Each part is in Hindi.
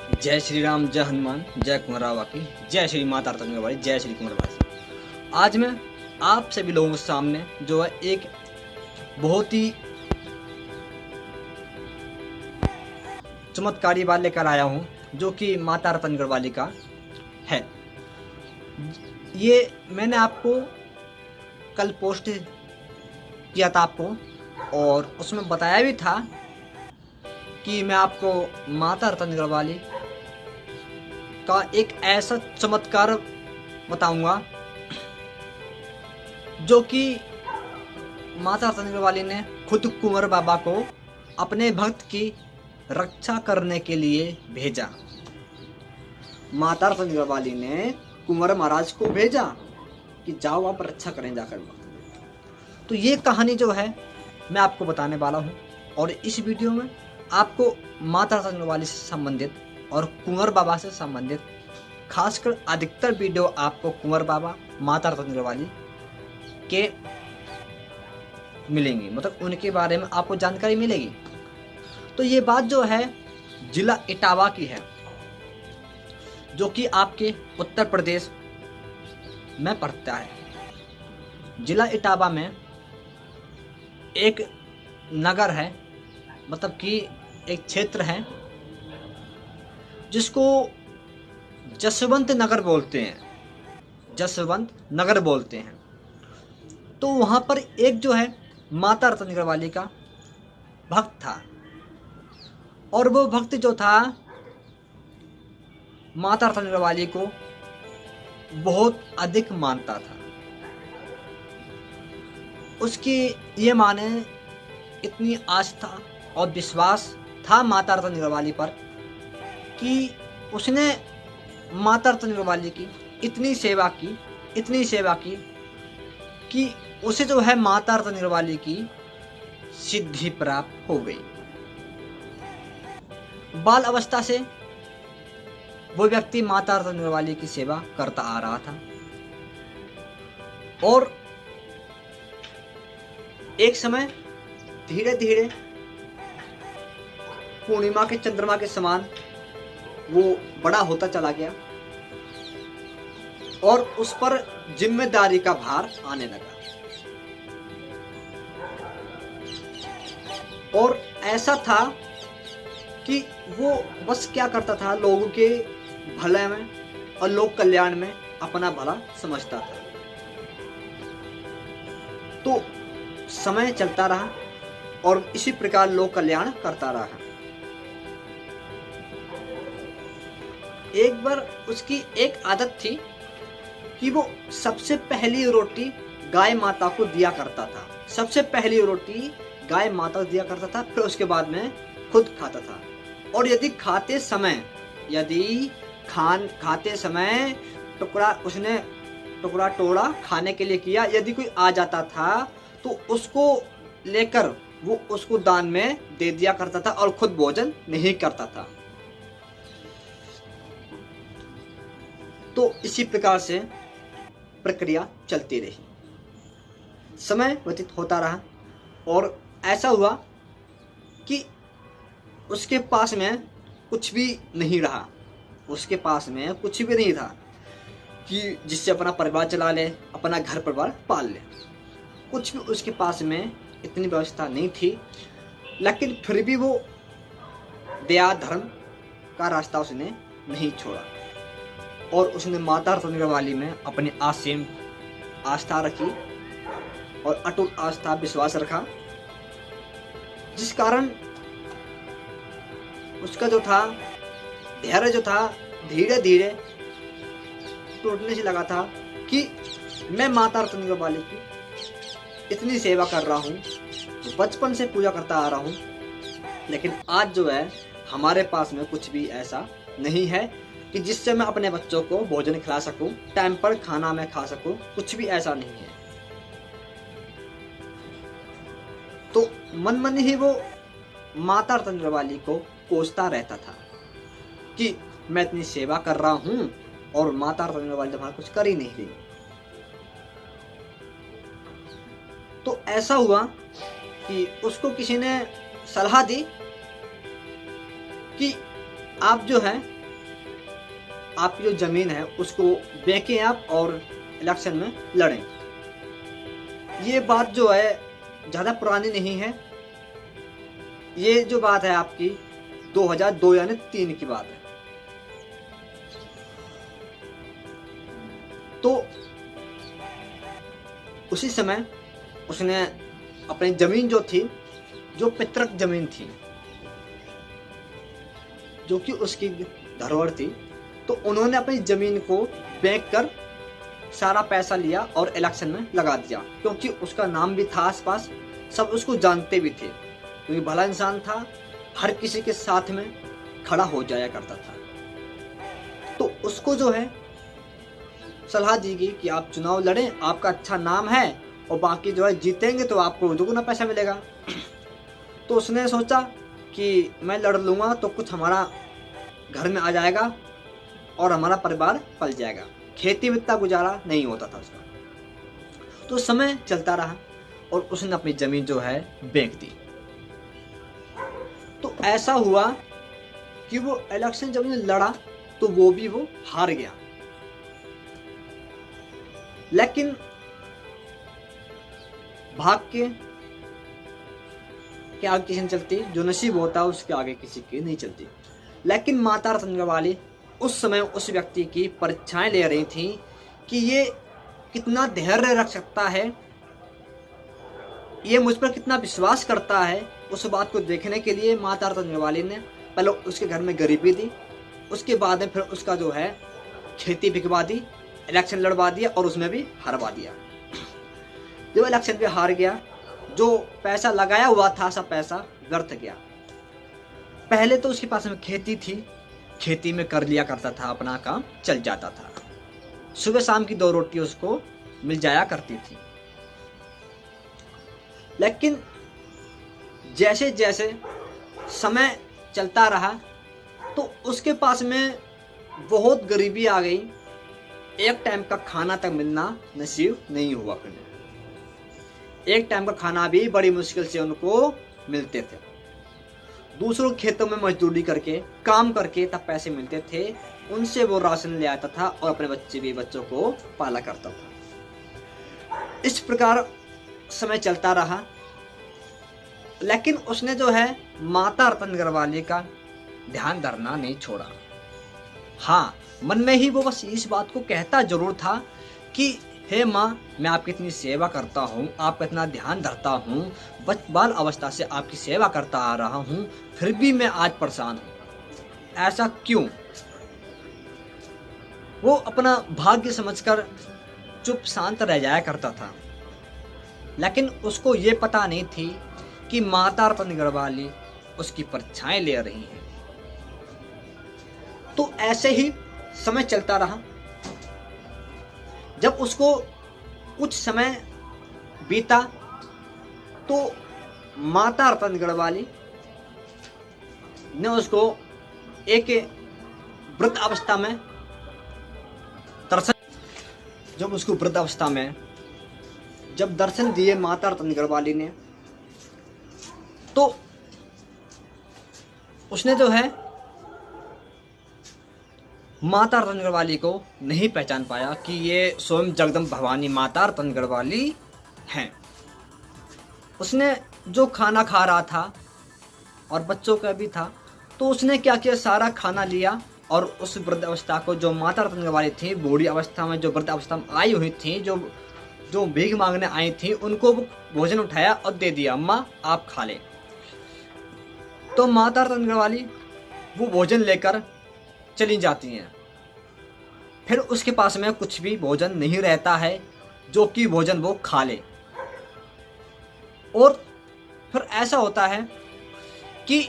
जय श्री राम, जय हनुमान, जय कुंवर रावा की, जय श्री माता रत्नावली, जय श्री कुंवर वासी। आज मैं आप सभी लोगों के सामने जो है एक बहुत ही चमत्कारी बात लेकर आया हूँ, जो कि माता रत्नावली का है। ये मैंने आपको कल पोस्ट किया था आपको, और उसमें बताया भी था कि मैं आपको माता रत्नावली का एक ऐसा चमत्कार बताऊंगा जो कि माता रत्नावली ने खुद कुंवर बाबा को अपने भक्त की रक्षा करने के लिए भेजा। माता रत्नावली ने कुंवर महाराज को भेजा कि जाओ आप रक्षा करें जाकर। तो ये कहानी जो है मैं आपको बताने वाला हूँ, और इस वीडियो में आपको माता रत्नावली से संबंधित और कुंवर बाबा से संबंधित खासकर अधिकतर वीडियो आपको कुंवर बाबा, माता रत्नावली के मिलेंगी, मतलब उनके बारे में आपको जानकारी मिलेगी। तो ये बात जो है जिला इटावा की है, जो कि आपके उत्तर प्रदेश में पड़ता है। जिला इटावा में एक नगर है, मतलब कि एक क्षेत्र है जिसको जसवंत नगर बोलते हैं, जसवंत नगर बोलते हैं। तो वहाँ पर एक जो है माता रत्नावली का भक्त था, और वो भक्त जो था माता रत्नावली को बहुत अधिक मानता था। उसकी ये माने इतनी आस्था और विश्वास था माता रत्नावली पर कि उसने माता रत्नावली की इतनी सेवा की कि उसे जो है माता रत्नावली की सिद्धि प्राप्त हो गई। बाल अवस्था से वो व्यक्ति माता रत्नावली की सेवा करता आ रहा था, और एक समय धीरे धीरे पूर्णिमा के चंद्रमा के समान वो बड़ा होता चला गया, और उस पर जिम्मेदारी का भार आने लगा। और ऐसा था कि वो बस क्या करता था, लोगों के भले में और लोक कल्याण में अपना भला समझता था। तो समय चलता रहा और इसी प्रकार लोक कल्याण करता रहा। एक बार उसकी एक आदत थी कि वो सबसे पहली रोटी गाय माता को दिया करता था। सबसे पहली रोटी गाय माता को दिया करता था, फिर उसके बाद में खुद खाता था। और यदि खाते समय उसने टुकड़ा टोड़ा खाने के लिए किया, यदि कोई आ जाता था तो उसको लेकर वो उसको दान में दे दिया करता था, और खुद भोजन नहीं करता था। तो इसी प्रकार से प्रक्रिया चलती रही, समय व्यतीत होता रहा, और ऐसा हुआ कि उसके पास में कुछ भी नहीं रहा। उसके पास में कुछ भी नहीं था कि जिससे अपना परिवार चला ले, अपना घर परिवार पाल ले। कुछ भी उसके पास में इतनी व्यवस्था नहीं थी, लेकिन फिर भी वो दया धर्म का रास्ता उसने नहीं छोड़ा, और उसने माता रत्नावली में अपनी असीम आस्था रखी और अटूट आस्था विश्वास रखा, जिस कारण उसका जो था धैर्य जो था धीरे धीरे टूटने से लगा था कि मैं माता रत्नावली की इतनी सेवा कर रहा हूँ, बचपन से पूजा करता आ रहा हूँ, लेकिन आज जो है हमारे पास में कुछ भी ऐसा नहीं है कि जिससे मैं अपने बच्चों को भोजन खिला सकूं, टाइम पर खाना मैं खा सकूं, कुछ भी ऐसा नहीं है। तो मन मन ही वो माता रत्नावली को कोसता रहता था कि मैं इतनी सेवा कर रहा हूं और माता रत्नावली हमारा कुछ कर ही नहीं रही। तो ऐसा हुआ कि उसको किसी ने सलाह दी कि आप जो है आपकी जो ज़मीन है उसको बेचें आप और इलेक्शन में लड़ें। ये बात जो है ज़्यादा पुरानी नहीं है, ये जो बात है आपकी 2002 यानी 3 की बात है। तो उसी समय उसने अपनी जमीन जो थी, जो पैतृक जमीन थी, जो कि उसकी धरोहर थी, तो उन्होंने अपनी जमीन को बेच कर सारा पैसा लिया और इलेक्शन में लगा दिया, क्योंकि उसका नाम भी था आसपास, सब उसको जानते भी थे, क्योंकि भला इंसान था, हर किसी के साथ में खड़ा हो जाया करता था। तो उसको जो है सलाह दी गई कि आप चुनाव लड़ें, आपका अच्छा नाम है और बाकी जो है जीतेंगे तो आपको दुगना पैसा मिलेगा। तो उसने सोचा कि मैं लड़ लूँगा तो कुछ हमारा घर में आ जाएगा और हमारा परिवार पल जाएगा। खेती में इतना गुजारा नहीं होता था उसका। तो समय चलता रहा और उसने अपनी ज़मीन जो है बेच दी। तो ऐसा हुआ कि वो इलेक्शन जब लड़ा तो वो हार गया। लेकिन भाग्य के आगे किसी नहीं चलती, जो नसीब होता है उसके आगे किसी की नहीं चलती। लेकिन माता रत्नावली उस समय उस व्यक्ति की परीक्षाएं ले रही थी कि ये कितना धैर्य रख सकता है, ये मुझ पर कितना विश्वास करता है। उस बात को देखने के लिए माता रत्नावली ने पहले उसके घर में गरीबी दी, उसके बाद में फिर उसका जो है खेती बिकवा दी, इलेक्शन लड़वा दिया और उसमें भी हारवा दिया। जब इलेक्शन पे हार गया, जो पैसा लगाया हुआ था सब पैसा व्यर्थ गया। पहले तो उसके पास में खेती थी, खेती में कर लिया करता था, अपना काम चल जाता था, सुबह शाम की 2 रोटी उसको मिल जाया करती थी। लेकिन जैसे जैसे समय चलता रहा तो उसके पास में बहुत गरीबी आ गई, एक टाइम का खाना तक मिलना नसीब नहीं हुआ फिर। एक टाइम का खाना भी बड़ी मुश्किल से उनको मिलते थे। दूसरों खेतों में मजदूरी करके काम करके तब पैसे मिलते थे, उनसे वो राशन ले आता था और अपने बच्चों को पाला करता था। इस प्रकार समय चलता रहा। लेकिन उसने जो है माता रत्नावली का ध्यान धरना नहीं छोड़ा। हाँ, मन में ही वो बस इस बात को कहता जरूर था कि हे माँ, मैं आपकी इतनी सेवा करता हूँ, आपका इतना ध्यान धरता हूँ, बाल अवस्था से आपकी सेवा करता आ रहा हूँ, फिर भी मैं आज परेशान हूँ, ऐसा क्यों? वो अपना भाग्य समझकर चुप शांत रह जाया करता था। लेकिन उसको ये पता नहीं थी कि माता रत्नावली उसकी परीक्षाएं ले रही हैं। तो ऐसे ही समय चलता रहा। जब उसको कुछ समय बीता तो माता रत्नावली ने उसको एक वृद्ध अवस्था में दर्शन, जब उसको वृद्ध अवस्था में जब दर्शन दिए माता रत्नावली ने, तो उसने जो है माता रत्नावली को नहीं पहचान पाया कि ये स्वयं जगदम्ब भवानी माता रत्नावली हैं। उसने जो खाना खा रहा था और बच्चों का भी था, तो उसने क्या किया, सारा खाना लिया और उस वृद्ध अवस्था को, जो माता रत्नावली थी बूढ़ी अवस्था में, जो वृद्ध अवस्था में आई हुई थी, जो भीख मांगने आई थी, उनको भोजन उठाया और दे दिया, अम्मा आप खा लें। तो माता रत्नावली वो भोजन लेकर चली जाती हैं। फिर उसके पास में कुछ भी भोजन नहीं रहता है जो कि भोजन वो खा ले। और फिर ऐसा होता है कि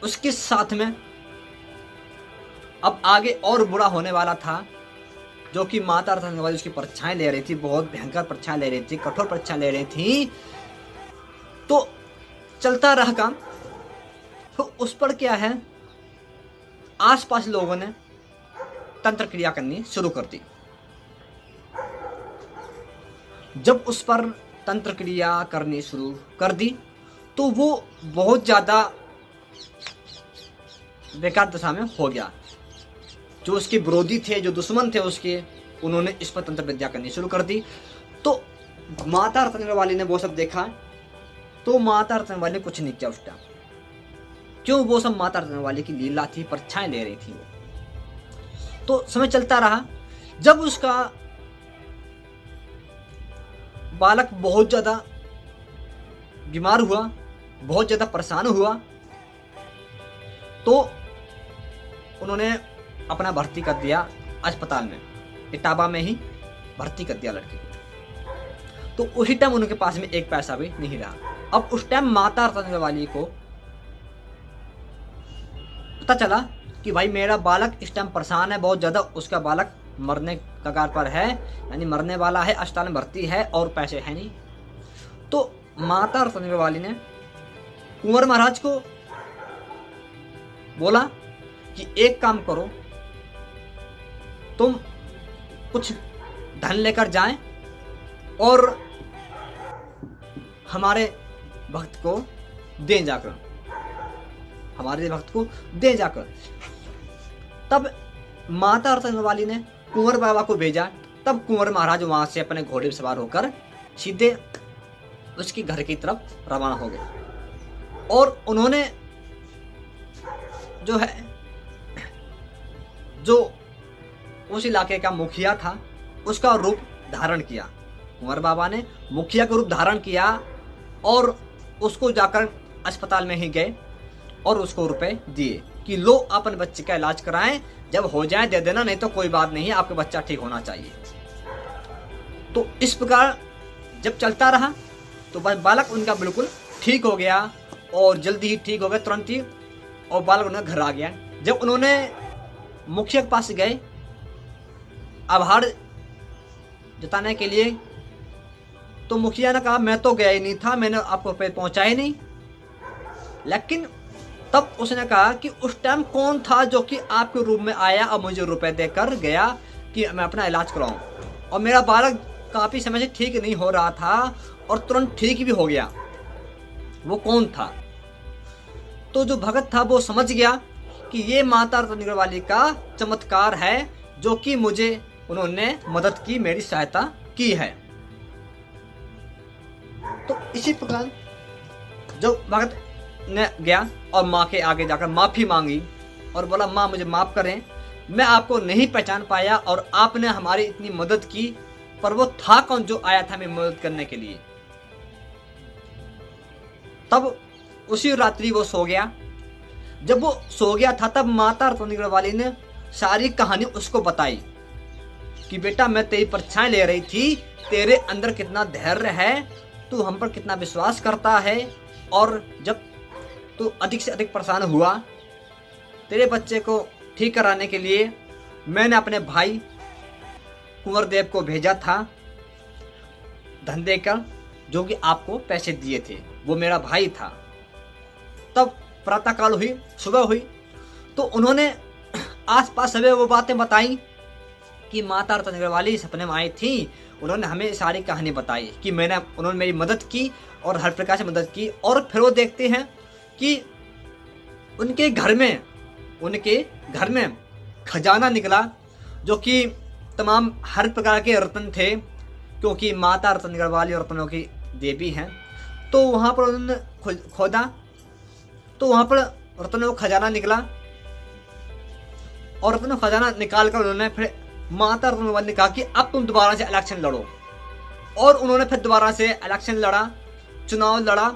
उसके साथ में अब आगे और बुरा होने वाला था, जो कि माता रत्नावली उसकी परीक्षाएं ले रही थी, बहुत भयंकर परीक्षाएं ले रही थी, कठोर परीक्षाएं ले रही थी। तो चलता रहा काम। तो उस पर क्या है, आसपास लोगों ने तंत्र क्रिया करनी शुरू कर दी। जब उस पर तंत्र क्रिया करनी शुरू कर दी तो वो बहुत ज़्यादा बेकार दशा में हो गया, जो उसके विरोधी थे, जो दुश्मन थे उसके, उन्होंने इस पर तंत्र विद्या करनी शुरू कर दी। तो माता रत्नवाली ने वो सब देखा, तो माता रत्नवाली ने कुछ नहीं किया उस टाइम। क्यों? वो सब माता रत्नवाली की लीला थी, परीक्षाएं ले रही थी वो। तो समय चलता रहा। जब उसका बालक बहुत ज्यादा बीमार हुआ, बहुत ज्यादा परेशान हुआ, तो उन्होंने अपना भर्ती कर दिया अस्पताल में, इटावा में ही भर्ती कर दिया लड़के को। तो उसी टाइम उनके पास में एक पैसा भी नहीं रहा। अब उस टाइम माता रत्नवाली को पता चला कि भाई मेरा बालक इस टाइम परेशान है बहुत ज्यादा, उसका बालक मरने कगार पर है, यानी मरने वाला है, अस्पताल में भर्ती है और पैसे है नहीं। तो माता रत्नवाली ने कुंवर महाराज को बोला कि एक काम करो, तुम कुछ धन लेकर जाएं और हमारे भक्त को दें जाकर, हमारे भक्त को दें जाकर। तब माता रत्नवाली ने कुंवर बाबा को भेजा। तब कुंवर महाराज वहां से अपने घोड़े पर सवार होकर सीधे उसके घर की तरफ रवाना हो गए और उन्होंने जो है, जो उस इलाके का मुखिया था उसका रूप धारण किया। कुंवर बाबा ने मुखिया का रूप धारण किया और उसको जाकर अस्पताल में ही गए और उसको रुपए दिए कि लो अपने बच्चे का इलाज कराएं, जब हो जाए दे देना, नहीं तो कोई बात नहीं है, आपका बच्चा ठीक होना चाहिए। तो इस प्रकार जब चलता रहा तो बालक उनका बिल्कुल ठीक हो गया और जल्दी ही ठीक हो गया, तुरंत ही, और बालक उनका घर आ गया। जब उन्होंने मुखिया के पास गए आभार जताने के लिए, तो मुखिया ने कहा मैं तो गया ही नहीं था, मैंने आपको रुपये पहुंचाए नहीं। लेकिन तब उसने कहा कि उस टाइम कौन था जो कि आपके रूम में आया और मुझे रुपए देकर गया कि मैं अपना इलाज कराऊं, और मेरा बालक काफी समय से ठीक नहीं हो रहा था और तुरंत ठीक भी हो गया, वो कौन था? तो जो भगत था वो समझ गया कि ये माता रत्नवाली का चमत्कार है, जो कि मुझे उन्होंने मदद की, मेरी सहायता की है। तो इसी प्रकार जो भगत ने गया और माँ के आगे जाकर माफी मांगी और बोला माँ मुझे माफ करें, मैं आपको नहीं पहचान पाया और आपने हमारी इतनी मदद की, पर वो था कौन जो आया था मेरी मदद करने के लिए? तब उसी रात्रि वो सो गया। जब वो सो गया था तब माता रत्नवाली ने सारी कहानी उसको बताई कि बेटा मैं तेरी परीक्षाएं ले रही थी, तेरे अंदर कितना धैर्य है, तू हम पर कितना विश्वास करता है, और जब तू अधिक से अधिक परेशान हुआ, तेरे बच्चे को ठीक कराने के लिए मैंने अपने भाई कुंवर देव को भेजा था धन देकर, जो कि आपको पैसे दिए थे, वो मेरा भाई था। तब प्रातःकाल हुई, सुबह हुई, तो उन्होंने आसपास सभी वो बातें बताई कि माता रत्नवाली सपने में आई थी, उन्होंने हमें सारी कहानी बताई कि उन्होंने मेरी मदद की और हर प्रकार से मदद की। और फिर वो देखते हैं कि उनके घर में खजाना निकला, जो कि तमाम हर प्रकार के रत्न थे, क्योंकि माता रत्नवाली रत्नों की देवी हैं। तो वहाँ पर उन्होंने खोदा, तो वहाँ पर रत्नों का खजाना निकला, और रत्नों का खजाना निकाल कर उन्होंने फिर माता रत्नवाली ने कहा कि अब तुम दोबारा से इलेक्शन लड़ो। और उन्होंने फिर दोबारा से इलेक्शन लड़ा, चुनाव लड़ा,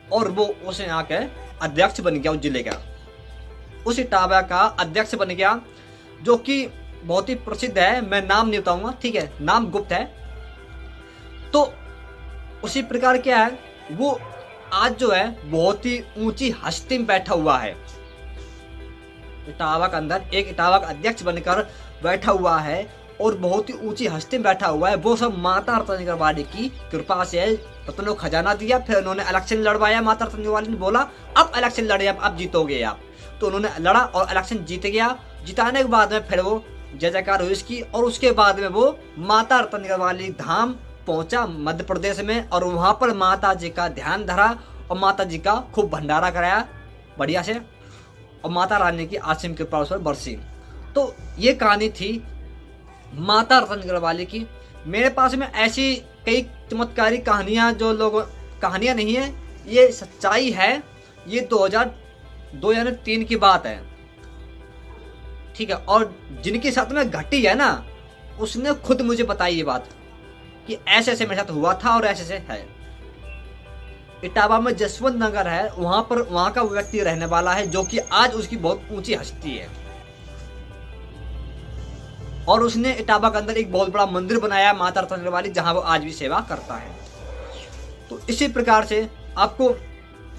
और वो उस यहाँ के अध्यक्ष बन गया, उस जिले का, उस इटावा का अध्यक्ष बन गया, जो कि बहुत ही प्रसिद्ध है। मैं नाम नहीं बताऊंगा, ठीक है, नाम गुप्त है। तो उसी प्रकार क्या है, वो आज जो है बहुत ही ऊंची हस्ती में बैठा हुआ है, इटावा के अंदर एक इटावा का अध्यक्ष बनकर बैठा हुआ है और बहुत ही ऊंची हस्ती में बैठा हुआ है। वो सब माता रत्नवाली की कृपा से है। रत्नों खजाना दिया, फिर उन्होंने इलेक्शन लड़वाया। माता रत्नवाली ने बोला अब इलेक्शन लड़े, अब जीतोगे आप। तो उन्होंने लड़ा और इलेक्शन जीत गया। जिताने के बाद में फिर वो जय जयकार हुई इसकी, और उसके बाद में वो माता रत्नवाली धाम पहुंचा मध्य प्रदेश में, और वहां पर माता जी का ध्यान धरा और माता जी का खूब भंडारा कराया बढ़िया से, और माता रानी की आसिम कृपा उस पर बरसी। तो ये कहानी थी माता रतनगढ़ वाली की। मेरे पास में ऐसी कई चमत्कारी कहानियां जो लोग कहानियां नहीं है, ये सच्चाई है। ये 2002 यानी 3 की बात है, ठीक है। और जिनके साथ में घटी है ना, उसने खुद मुझे बताई ये बात कि ऐसे ऐसे मेरे साथ हुआ था और ऐसे ऐसे है। इटावा में जसवंत नगर है, वहां का व्यक्ति रहने वाला है जो कि आज उसकी बहुत ऊंची हस्ती है। और उसने इटावा के अंदर एक बहुत बड़ा मंदिर बनाया माता रतनगढ़ वाली, जहां वो आज भी सेवा करता है। तो इसी प्रकार से आपको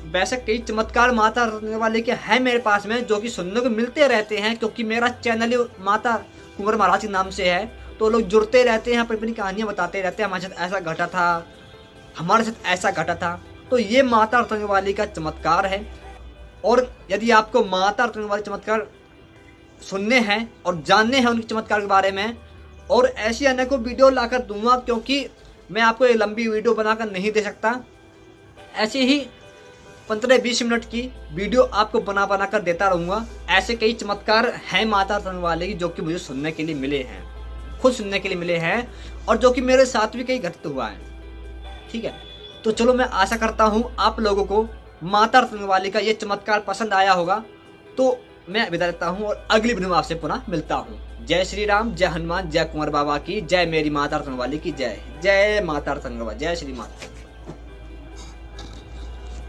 वैसे कई चमत्कार माता रतनगढ़ वाली के हैं मेरे पास में, जो कि सुनने को मिलते रहते हैं, क्योंकि मेरा चैनल ही माता कुंवर महाराज के नाम से है। तो लोग जुड़ते रहते हैं, अपनी अपनी कहानियां बताते रहते हैं, हमारे साथ ऐसा घटा था, हमारे साथ ऐसा घटा था। तो ये माता रतनगढ़ वाली का चमत्कार है। और यदि आपको माता रतनगढ़ वाली चमत्कार सुनने हैं और जानने हैं उनके चमत्कार के बारे में, और ऐसी अनेकों वीडियो लाकर दूंगा, क्योंकि मैं आपको एक लंबी वीडियो बनाकर नहीं दे सकता। ऐसे ही 15-20 मिनट की वीडियो आपको बना कर देता रहूँगा। ऐसे कई चमत्कार हैं माता रतनगढ़ वाले की जो कि मुझे सुनने के लिए मिले हैं, खुद सुनने के लिए मिले हैं, और जो कि मेरे साथ भी कई घटित हुआ है, ठीक है। तो चलो, मैं आशा करता हूँ आप लोगों को माता रतनगढ़ वाली का ये चमत्कार पसंद आया होगा। तो मैं विदा लेता हूँ और अगली वीडियो में आपसे पुनः मिलता हूँ। जय श्री राम, जय हनुमान, जय कुंवर बाबा की जय, मेरी माता रतनगढ़ वाली की जय। जय माता रतनगढ़, जय श्री माता।